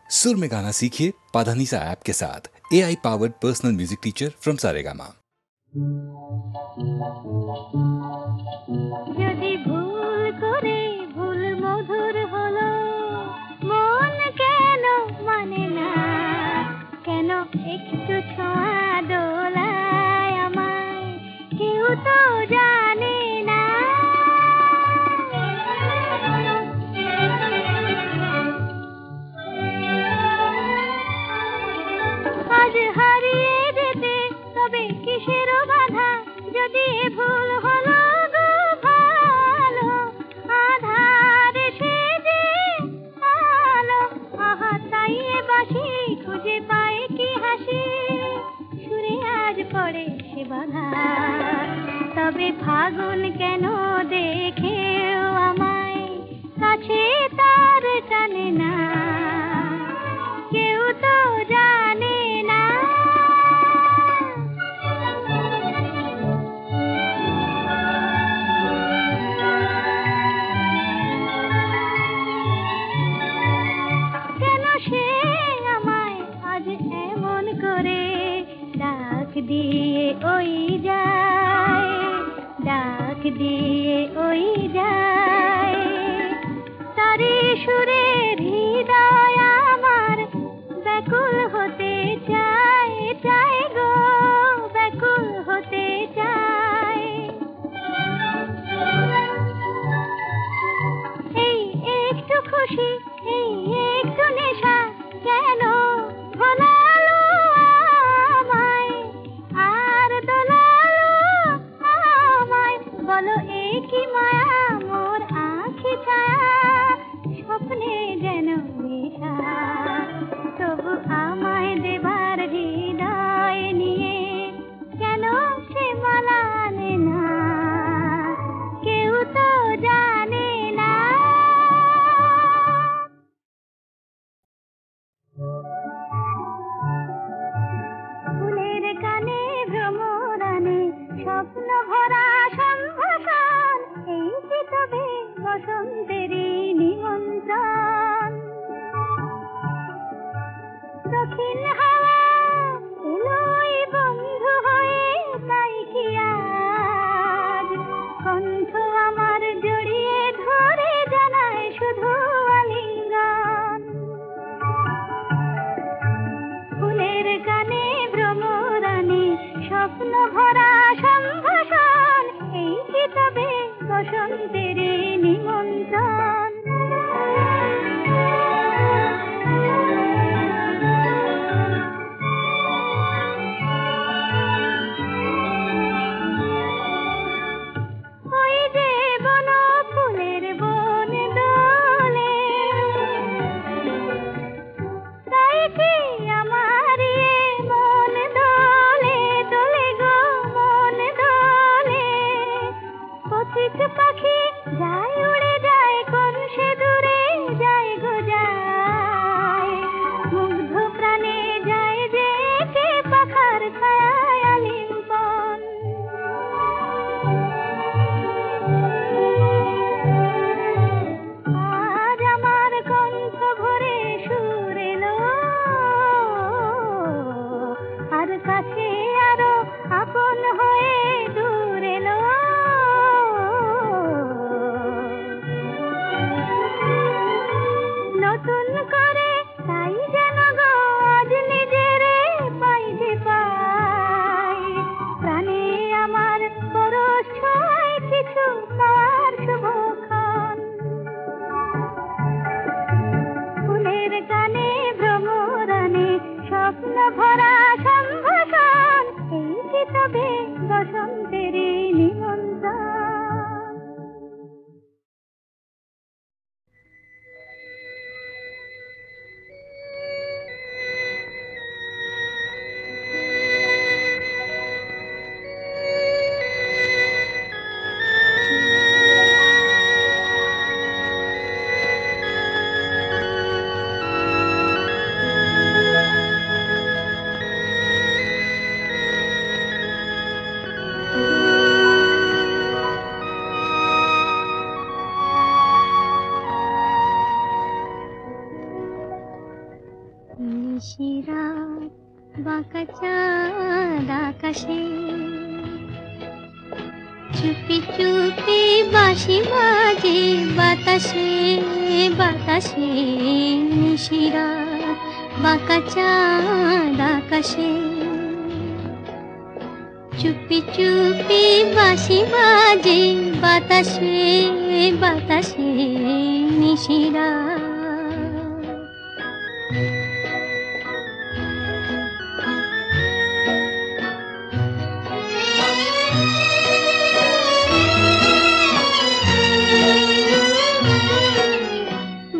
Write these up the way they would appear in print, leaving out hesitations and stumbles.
सुर में गाना सीखिए पाधानीसा ऐप के साथ। AI powered personal music teacher from Saregama. যদি ভুল করে ভুল মধুর হলো, মন কেন মানে না, কেন একটু ছোঁয়া দোলায় আমায়, কেউ তো জানে না। আজ হারিয়ে যেতে তবে কিসের বাধা, যদি ভুল হলো গো ভালো, আধার সেজে আলো, আহা তাই এ বাঁশি খুঁজে পায় কি হাসি, সুরে আজ পড়ে সে বাধা। তবে ফাগুন কেন দেখেও আমায় কাছে তার টানে না, কেউ তো জানে না। কেন সে আমায় আজ এমন করে ডাক দিয়ে ওই যায়, ডাক দিয়ে ওই যায়, তারি সুরের হৃদয় আমার ব্যাকুল হতে চায়, চায় গো ব্যাকুল হতে চায়। এই একটু খুশি, এই একটু নেশা কেন ভোলালো আমায়, আর দোলালো আমায়, বলো এ কি মায়া মোর আঁখি ছায়া, স্বপ্নে যেন নেশা, তবু আমায় দেবার হৃদয় নিয়ে কেন সে মালা আনে না, কেউ তো জানে না। ফুলের কানে ভ্রমরানে স্বপ্ন ভরা সম্ভাষণ, এই কি তবে বসন্তেরই নিমন্ত্রণ। দক্ষিণ হাওয়া এলোই বন্ধু হয়ে, তাই কি আজ কণ্ঠ আমার জড়িয়ে ধরে জানায় শুধু আলিঙ্গন। ফুলের কানে ভ্রমরানে স্বপ্ন ভরা সম্ভাষণ, এই কি তবে বসন্তের নিমন্ত্রণ। ওই যে বন ফুলের বন দোলে, তাই কি আমার এ মন দোলে, দোলে গো মন দোলে। পথিক পাখি যায় উড়ে যায়, কোন সে দূরে যায় গো যায়, মুগ্ধ প্রাণে যায় যে কে পাখার ছায়ায় আলিঙ্গন। আজ আমার কণ্ঠ ভরে সুর এলো, আর কাছে আরো আপন হয়ে দূর এলো। নতুন করে তাই যেন গো আজ নিজের পাই যে পাই, প্রাণে আমার পরশ ছোঁয় কিছু পাওয়ার শুভক্ষণ। ফুলের কানে ভ্রমরানে স্বপ্ন ভরা সম্ভাষণ, এই কি তবে বসন্তের নিমন্ত্রণ। নিশিরাত বাঁকা চাঁদ আকাশে, চুপি চুপি বাঁশি বাজে বাতাসে বাতাসে। নিশিরাত বাঁকা চাঁদ আকাশে, চুপি চুপি বাঁশি বাজে বাতাসে বাতাসে। নিশিরাত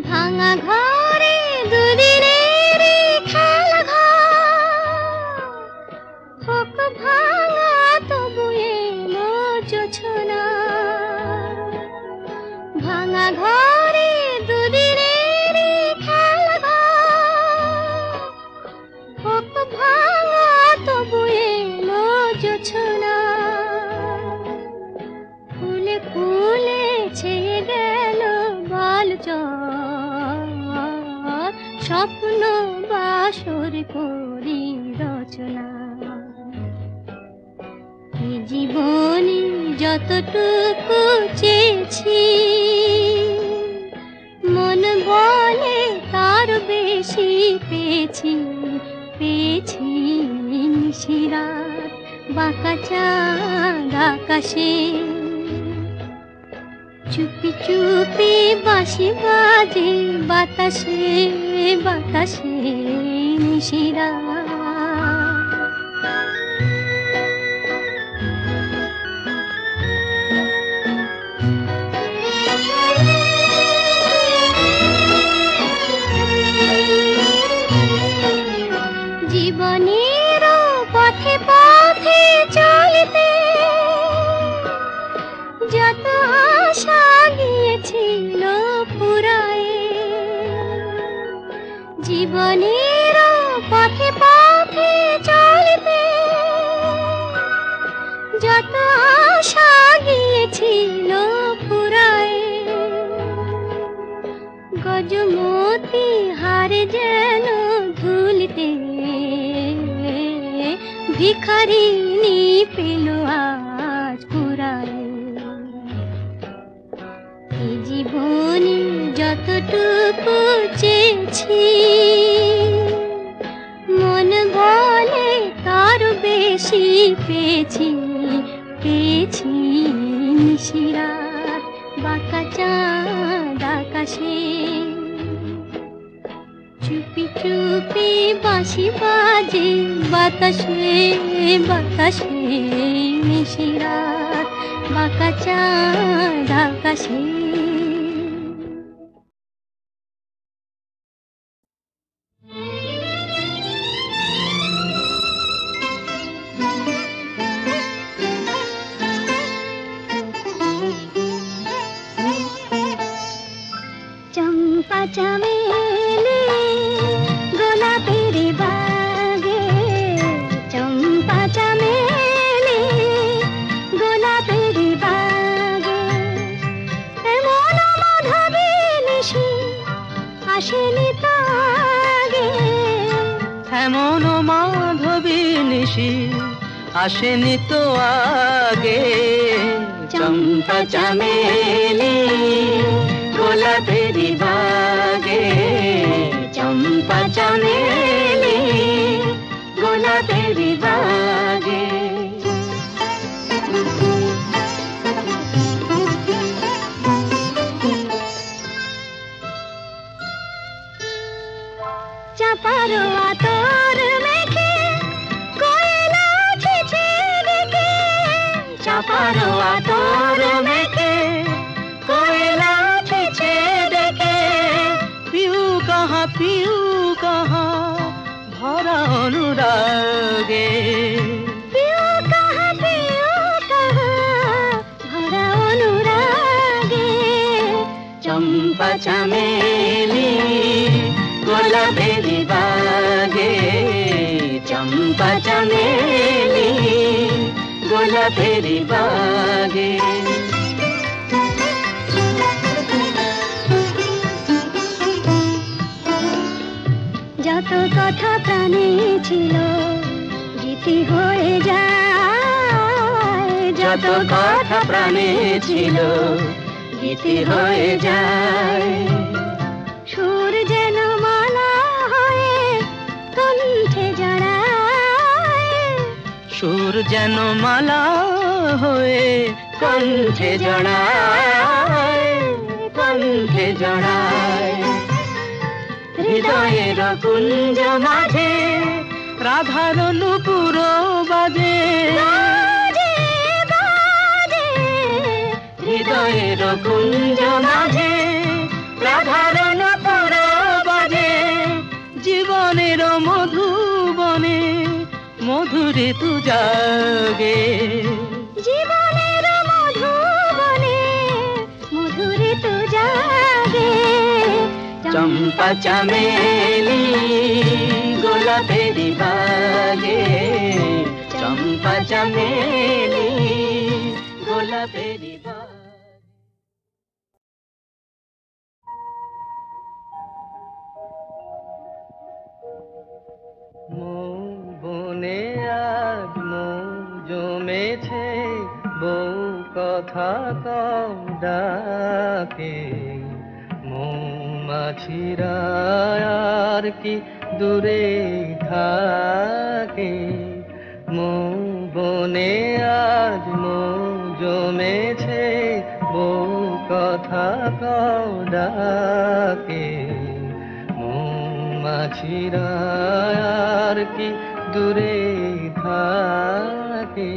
ভাঙা ঘরে দুদিনের খেলা ঘর, হোক ভাঙা তবু এলো জোছনা। ভাঙা ঘরে দুদিনের খেলা ঘর, হোক ভাঙা তবু এলো জোছনা। ফুলে ফুলে ছেয়ে গেল বল চর, স্বপ্ন বাসর করি রচনা। এ জীবনে যতটুকু চেয়েছি, মন বলে তার বেশি পেয়েছি পেয়েছি। নিশিরাত বাঁকা চাঁদ আকাশে, চুপি চুপি বাঁশি বাজে বাতাসে বাতাসে। নিশিরাত জীবনের পথে পথে চলতে যত আশা গিয়েছিল ফুরায়ে। জীবনের পথে পথে চলতে যত আশা গিয়েছিল ফুরায়ে। গজমতি হারে যেন ধুলিতে ভিখারিনী পেল আজ কুড়ায়। এই জীবনে যতটুকু চেয়েছি, মন বলে তার বেশি পেয়েছি পেয়েছি। নিশিরাত বাঁকা চাঁদ আকাশে, চুপি চুপি বাঁশি বাজে বাতাসে বাতাসে। নিশিরাত বাঁকা চাঁদ আকাশে। চম্পা চামেলি গোলাপের বাগে, চম্পা চামেলি গোলাপের বাগে। এমন মাধবী নিশি আসেনি তো আগে, এমন মাধবী নিশি আসেনি তো আগে। চম্পা চামেলি গোলাপের বাগে, চম্পা চামেলি গোলাপের বাগে। চাপার আতর মেখে কোয়েলা ছেছে ডেকে, চাপার আতর মেখে কোয়েলা ছেছে ডেকে। পিউ কাহা ভরা অনুরাগে। পিউ কাহা ভরা অনুরাগে। চম্পা চামেলি গোলাপের বাগে, চম্পা চামেলি গোলাপের বাগে। যত কথা প্রাণে ছিল গীতি হয়ে যায়, যত কথা প্রাণে ছিল গীতি হয়ে যায়। সুর যেন মালা হয়ে কণ্ঠে জড়ায়, সুর যেন মালা হয়ে কণ্ঠে জড়ায়, কণ্ঠে জড়ায়। হৃদয়ের কুঞ্জ মাঝে রাধার নূপুর বাজে, হৃদয়ের কুঞ্জ মাঝে রাধার নূপুর বাজে। জীবনের মধুবনে মধুরে তু জাগে, জীবনের মধুবনে মধুরে তু জাগে। চম্পা চামেলি গোলাপেরি বাগে, চম্পা চামেলি গোলাপেরি বাগে। বনে আজ মৌ জমেছে, বউ কথা কম ডাকে। মৌমাছিরা আর কি দূরে থাকে, মৌ বনে আজ মৌ জমেছে, বউ কথা কম ডাকে। মৌমাছিরা আর কি দূরে থাকে।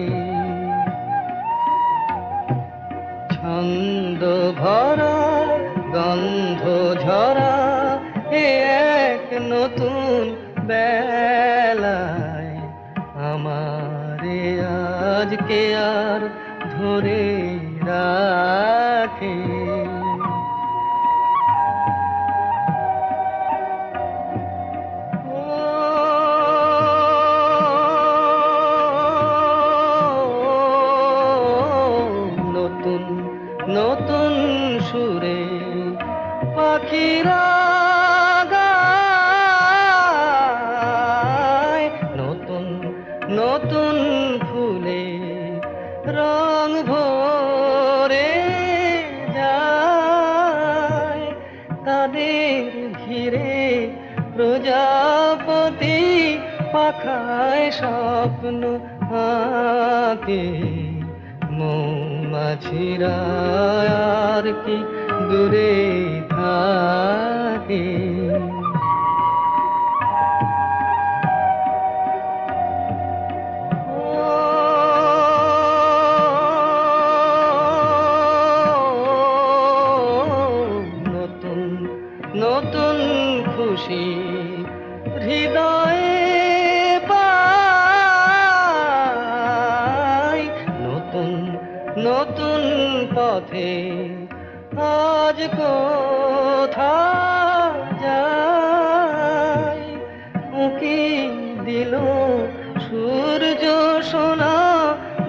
ছন্দ ভরা গন্ধ ঝরা এ এক নতুন বেলায়, আমারে আজকে আর ধরে রাখে। নতুন নতুন সুরে পাখিরা গায়, নতুন নতুন ফুলে রং ভরে যায়। তাদের ঘিরে প্রজাপতি পাখায় স্বপ্ন আঁকে। মৌমাছিরা আর কি দূরে থাকে। নতুন নতুন খুশি হৃদয়ে পাই, নতুন নতুন পথে আজ কোথা যায়। উঁকি দিল সূর্য সোনা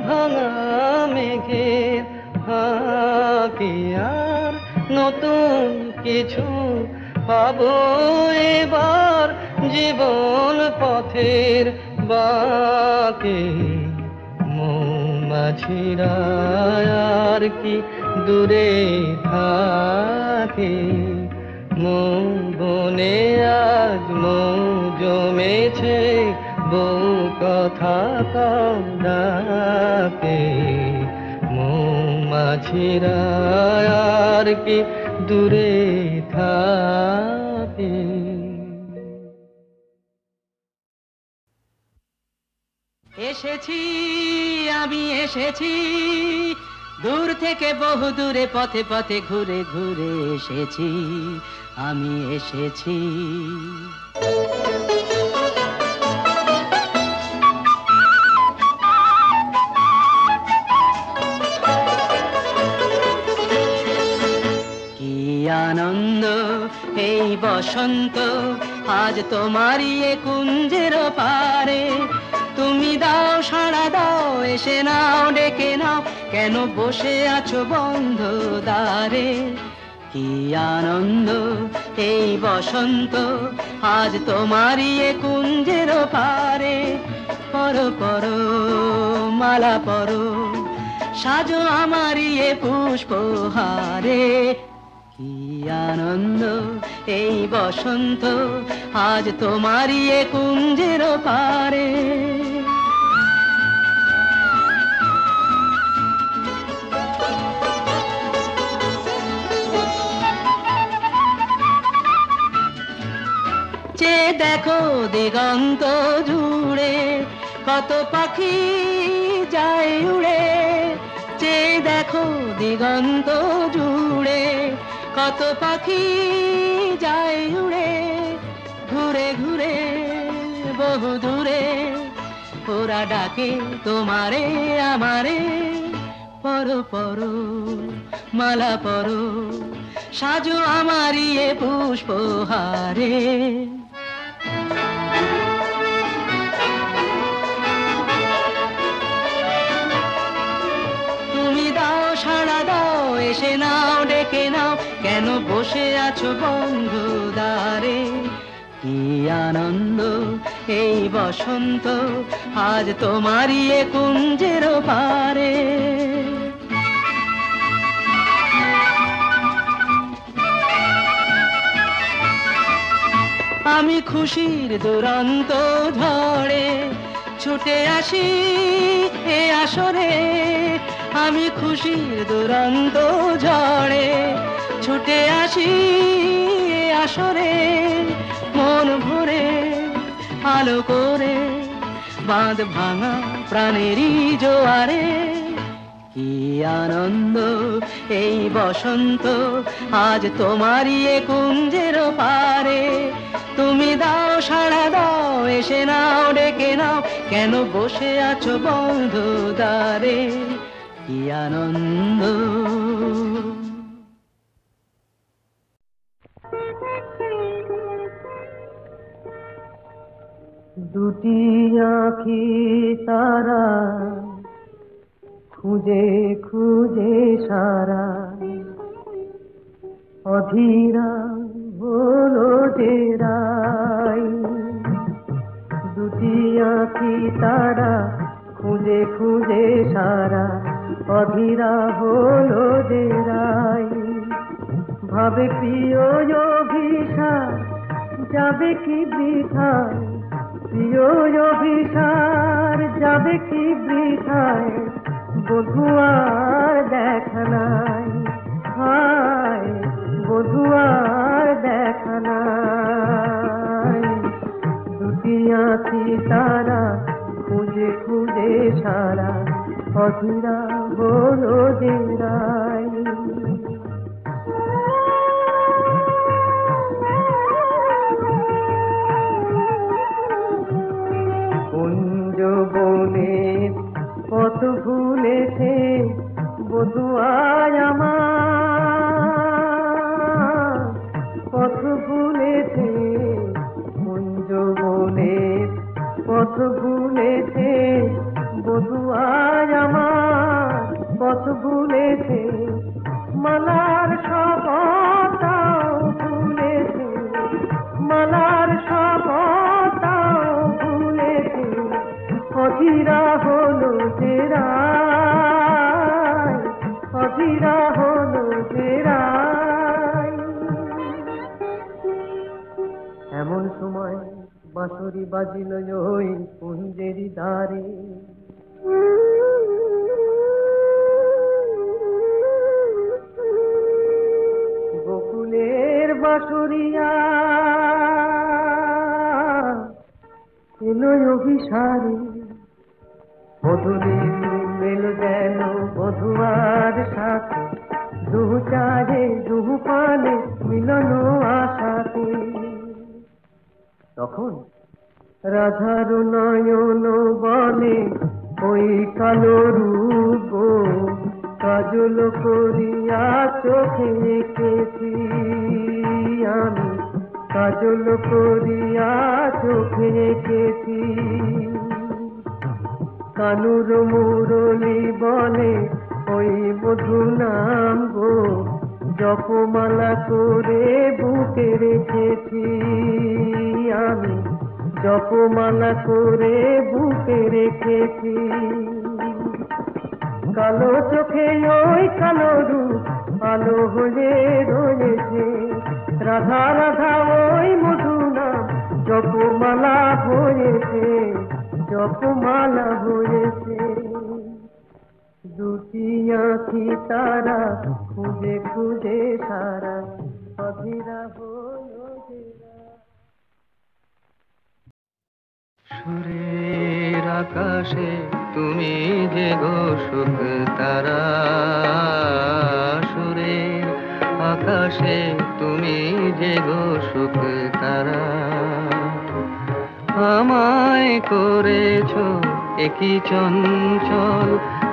ভাঙা মেঘের ফাঁকে, আর নতুন কিছু পাবো এবার জীবন পথের বাঁকে। মৌমাছিরা আর কি দূরে থাকে, মৌ বনে আজ মৌ জমেছে, বউ কথা কম ডাকে। মৌমাছিরা আর কি দূরে থাকে। এসেছি আমি এসেছি, দূর থেকে বহু দূরে পথে পথে ঘুরে ঘুরে এসেছি, আমি এসেছি। কি আনন্দ এই বসন্ত, আজ তোমারই এ কুঞ্জের পারে। তুমি দাও সাড়া দাও, এসে নাও ডেকে নাও, কেন বসে আছো বন্ধ দ্বারে। কি আনন্দ এই বসন্ত, আজ তোমারই এ কুঞ্জের পারে। পরো পরো মালা পরো, সাজো আমারই এ পুষ্পহারে। কি আনন্দ এই বসন্ত, আজ তোমারই এ কুঞ্জের পারে। চেয়ে দেখো দিগন্ত জুড়ে, কত পাখি যায় উড়ে। চেয়ে দেখো দিগন্ত জুড়ে, কত পাখি যায় উড়ে। ঘুরে ঘুরে বহু দূরে, ওরা ডাকে তোমারে আমারে। পরো পরো মালা পরো, সাজো আমারই এ পুষ্পহারে। তুমি দাও সাড়া দাও, এসে নাও ডেকে নাও, কেন বসে আছো বন্ধ দ্বারে। কি আনন্দ এই বসন্ত, আজ তোমারই এ কুঞ্জের পারে। আমি খুশির দুরন্ত ঝড়ে ছুটে আসি এ আসরে। আমি খুশির দুরন্ত ঝড়ে ছুটে আসি এ আসরে। মন ভরে আলো করে বাঁধ ভাঙা প্রাণেরই জোয়ারে। কি আনন্দ এই বসন্ত, আজ তোমারই এ কুঞ্জের পারে। তুমি দাও সাড়া দাও, এসে নাও ডেকে নাও, কেন বসে আছো বন্ধ দ্বারে। কি আনন্দ। দুটি আঁখি তারা খুঁজে খুঁজে সারা, অধীরা হলো যে রাই। দুটি আঁখি তারা খুঁজে খুঁজে সারা, অধীরা হলো যে রাই। ভাবে প্রিয় অভিসার যাবে কি বৃথায়, প্রিয় অভিসার যাবে কি বৃথায়। বধুয়ার দেখা নাই, হায় বধুয়ার দেখা নাই। দুটি আঁখি তারা খুঁজে খুঁজে সারা, অধীরা হলো যে রাই। কুঞ্জ বনের পথ ভুলেছে বধুয়ায় আমার, পথ ভুলেছে। কুঞ্জ বনের পথ ভুলেছে বধুয়ায় আমার, পথ ভুলেছে। মালার শপথটাও ভুলেছে, মালার শপথটাও ভুলেছে। অধীরা হলো যে রাই, অধীরা হলো যে রাই। এমন সময় বাঁশরি বাজিল ওই কুঞ্জেরি দ্বারে। গোকুলের বাঁশরিয়া এলো অভিসারে। মধুরীর মেল যেন বধুয়ার সাথে, দুহু চারে দুহু পানে মিলন আশাতে। তখন রাধার নয়ন বলে ওই কালো রূপ, কাজল করিয়া চোখে এঁকেছি আমি, কাজল করিয়া চোখে এঁকেছি। কানুর মুরলি বলে ওই মধু নাম গো, জপমালা করে বুকে রেখেছি আমি, জপমালা করে বুকে রেখেছি। কালো চোখে ওই কালো রূপ আলো হয়ে রয়েছে, রাধা রাধা ওই মধু নাম জপমালা হয়েছে, জপমালা হয়েছে। দুটি আঁখি তারা খুঁজে খুঁজে সারা অধীরা হলো ঘেরা। সুরের আকাশে তুমি যে গো সুখ তারা, সুরের আকাশে তুমি যে গো সুখ তারা। আমায় করেছ একই চঞ্চল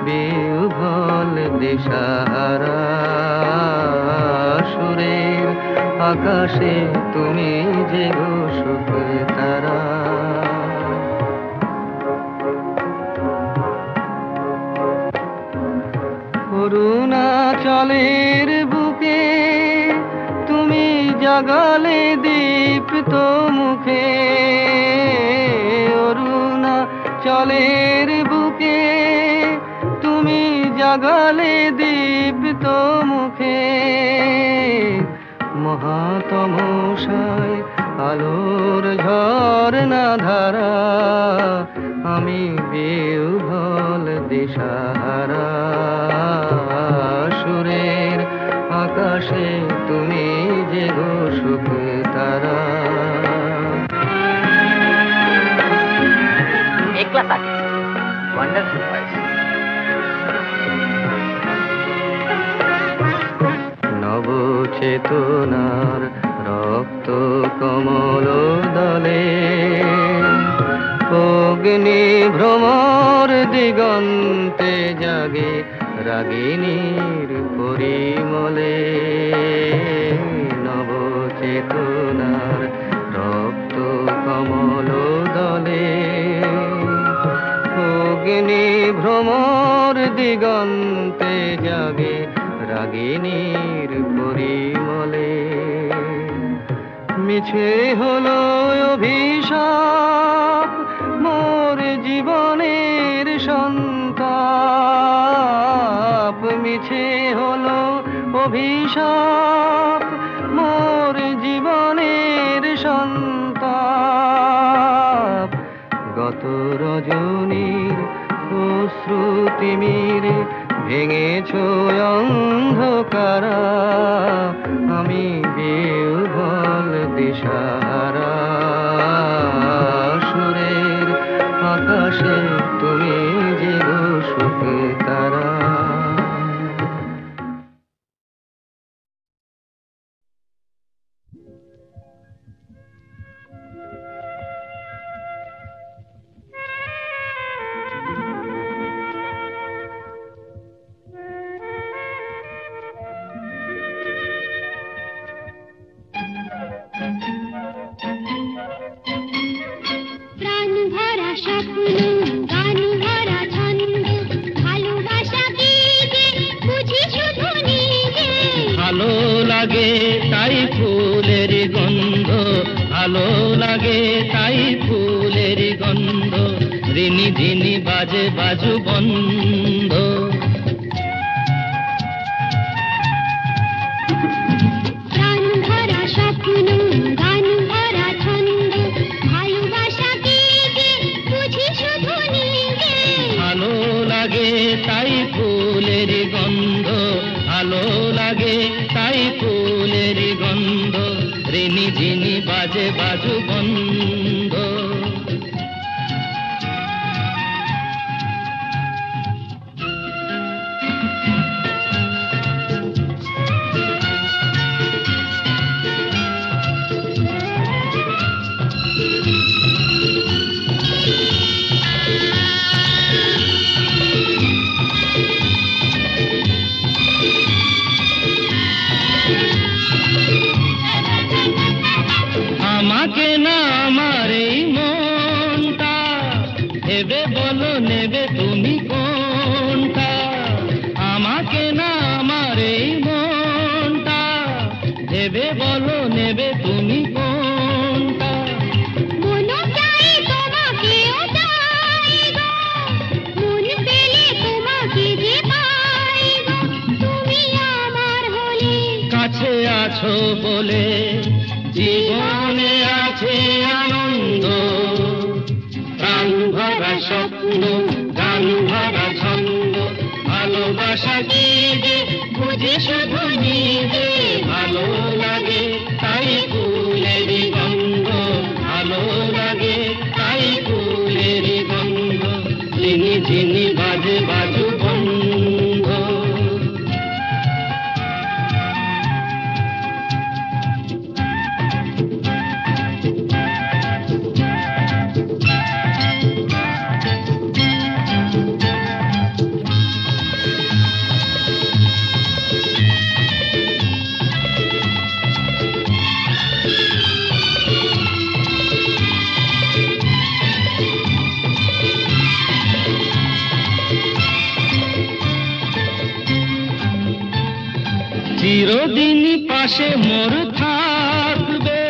বিহ্বল দিশাহারা, সুরের আকাশে তুমি যে গো সুখ তারা। অরুণাচলের বুকে তুমি জাগালে দীপ্ত মুখে, অরুণাচলের বুকে তুমি জাগালে দীপ্ত মুখে। মহাতমশায় আলোর ঝরনা ধারা, আমি বিহ্বল দিশাহারা, সুরের আকাশে তুমি যে গো সুখ তারা। একলা থাকে ওয়ান্ডারফুল ভয়েস। নবচেতনার রক্ত কমল দলে, অগ্নি ভ্রমর দিগন্তে জাগে রাগিনীর পরিমলে। নবচেতনার রক্ত কমল দলে, অগ্নি ভ্রমর দিগন্তে জাগে রাগিনীর পরিমলে। মিছে হলো অভিশাপ মোর জীবনের সন্তাপ, মিছে হলো অভিশাপ মোর জীবনের সন্তাপ। গত রজনীর অশ্রুতিমির ভেঙেছ অন্ধকারা, আমি বিহ্বল দিশাহারা, সুরের আকাশে তুমি যে গো সুখ তারা। প্রাণ ভরা স্বপ্ন গান ভরা ছন্দ, ভালোবাসা কি যে বুঝি শুধু নিজে। ভালো লাগে তাই ফুলের গন্ধ, ভালো লাগে তাই ফুলের গন্ধ, রিনি ঝিনি বাজে বাজু বন্ধ। প্রাণ ভরা স্বপ্ন গান ভরা ছন্দ, ভালোবাসা কি যে বুঝি শুধু নিজে। ভালো লাগে তাই ফুলের গন্ধ, ভালো লাগে তাই ফুলের গন্ধ, রিনি ঝিনি বাজে বাজু বন্ধ। আমাকে না আমার এই মনটা ভেবে বলো নেবে তুমি কোনটা। আমাকে না আমার এই মনটা হলে জীবনে আছে আনন্দ, প্রাণ ভরা স্বপ্ন, গান ভরা ছন্দ, ভালোবাসা কি যে বুঝি শুধু নিজে, ভালো লাগে তাই ফুলের গন্ধ, ভালো লাগে তাই ফুলের গন্ধ, ঝিনি ঝিনি বাজে বাজু বন্ধ। চিরদিন পাশে মোর থাকবে,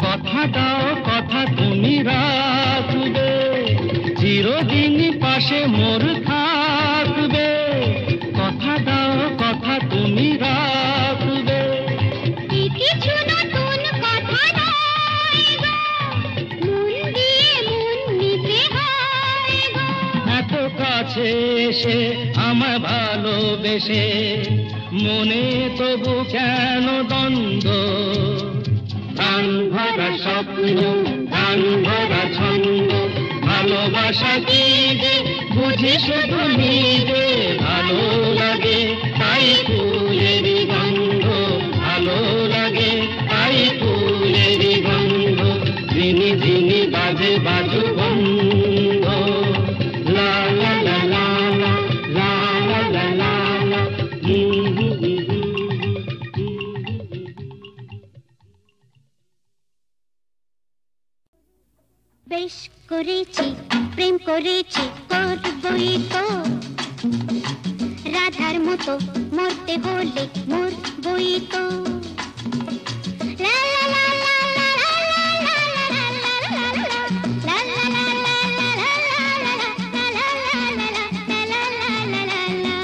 কথা দাও কথা তুমি রাখবে, চিরদিন পাশে মোর থাকবে, কথা দাও কথা তুমি রাখবে। কিছু নতুন কথা নয় গো, মন দিয়ে মন নিতে হয় গো। এত কাছে এসে আমায় ভালোবেসে মনে তবু কেন দ্বন্দ্ব, প্রাণ ভরা স্বপ্ন, গান ভরা ছন্দ, ভালোবাসা কি যে বুঝি শুধু নিজে, ভালো লাগে তাই ফুলের গন্ধ, ভালো লাগে তাই ফুলের গন্ধ, ঝিনি ঝিনি বাজে বাজু বন্ধ। লা লা লা লা লা লা লা লা লা লা। বেশ করেছি প্রেম করেছি করবই তো, রাধার মতো মরতে হলে মরবই তো। লা লা লা লা লা লা লা লা লা লা লা লা।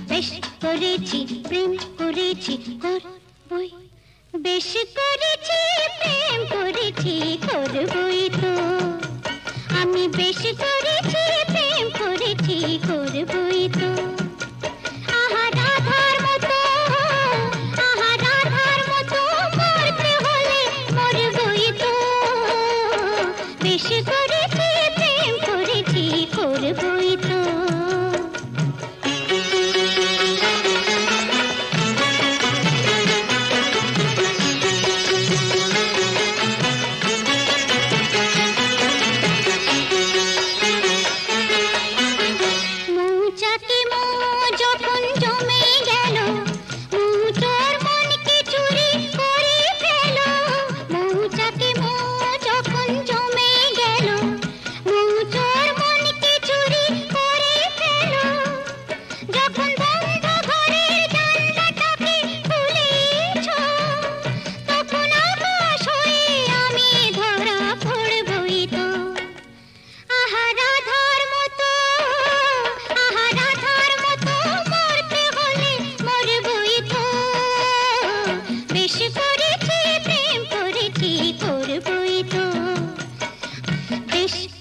বেশ করেছি প্রেম করেছি করবই, বেশ করেছি প্রেম করেছি করবই তো, আমি বেশ করেছি প্রেম করেছি করবই তো। আহা রাধার মতো, আহা রাধার মতো মরতে হলে মরবই তো, বেশ করেছি প্রেম করেছি করবই তো।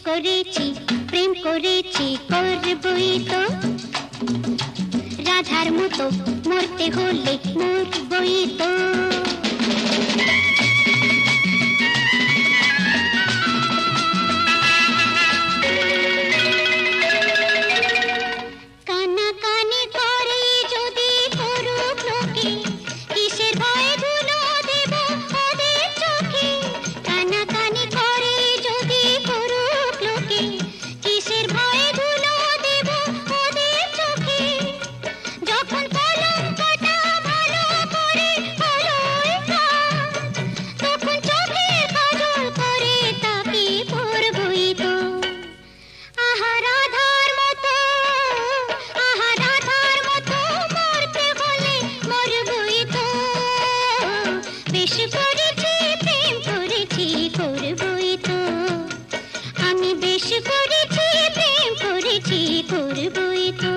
করেছি প্রেম করেছি করবই তো, রাধার মতো মরতে হলে মরবই তো। কানাকানি করে যদি করুক লোকে, কিসের ভয় ধুলো দেব ওদের চোখে। কানাকানি করে যদি করুক লোকে, কিসের ভয় ধুলো দেব ওদের চোখে। যখন কলঙ্কটা ভালো করে হলোই না, তখন চোখে কাজল করে তাকে পরবই তো। আহা রাধার মতো, আহা রাধার মতো মরতে হলে মরবই তো, বেশ করেছি প্রেম করেছি করবই তো, আমি বেশ করেছি প্রেম করেছি করবই তো।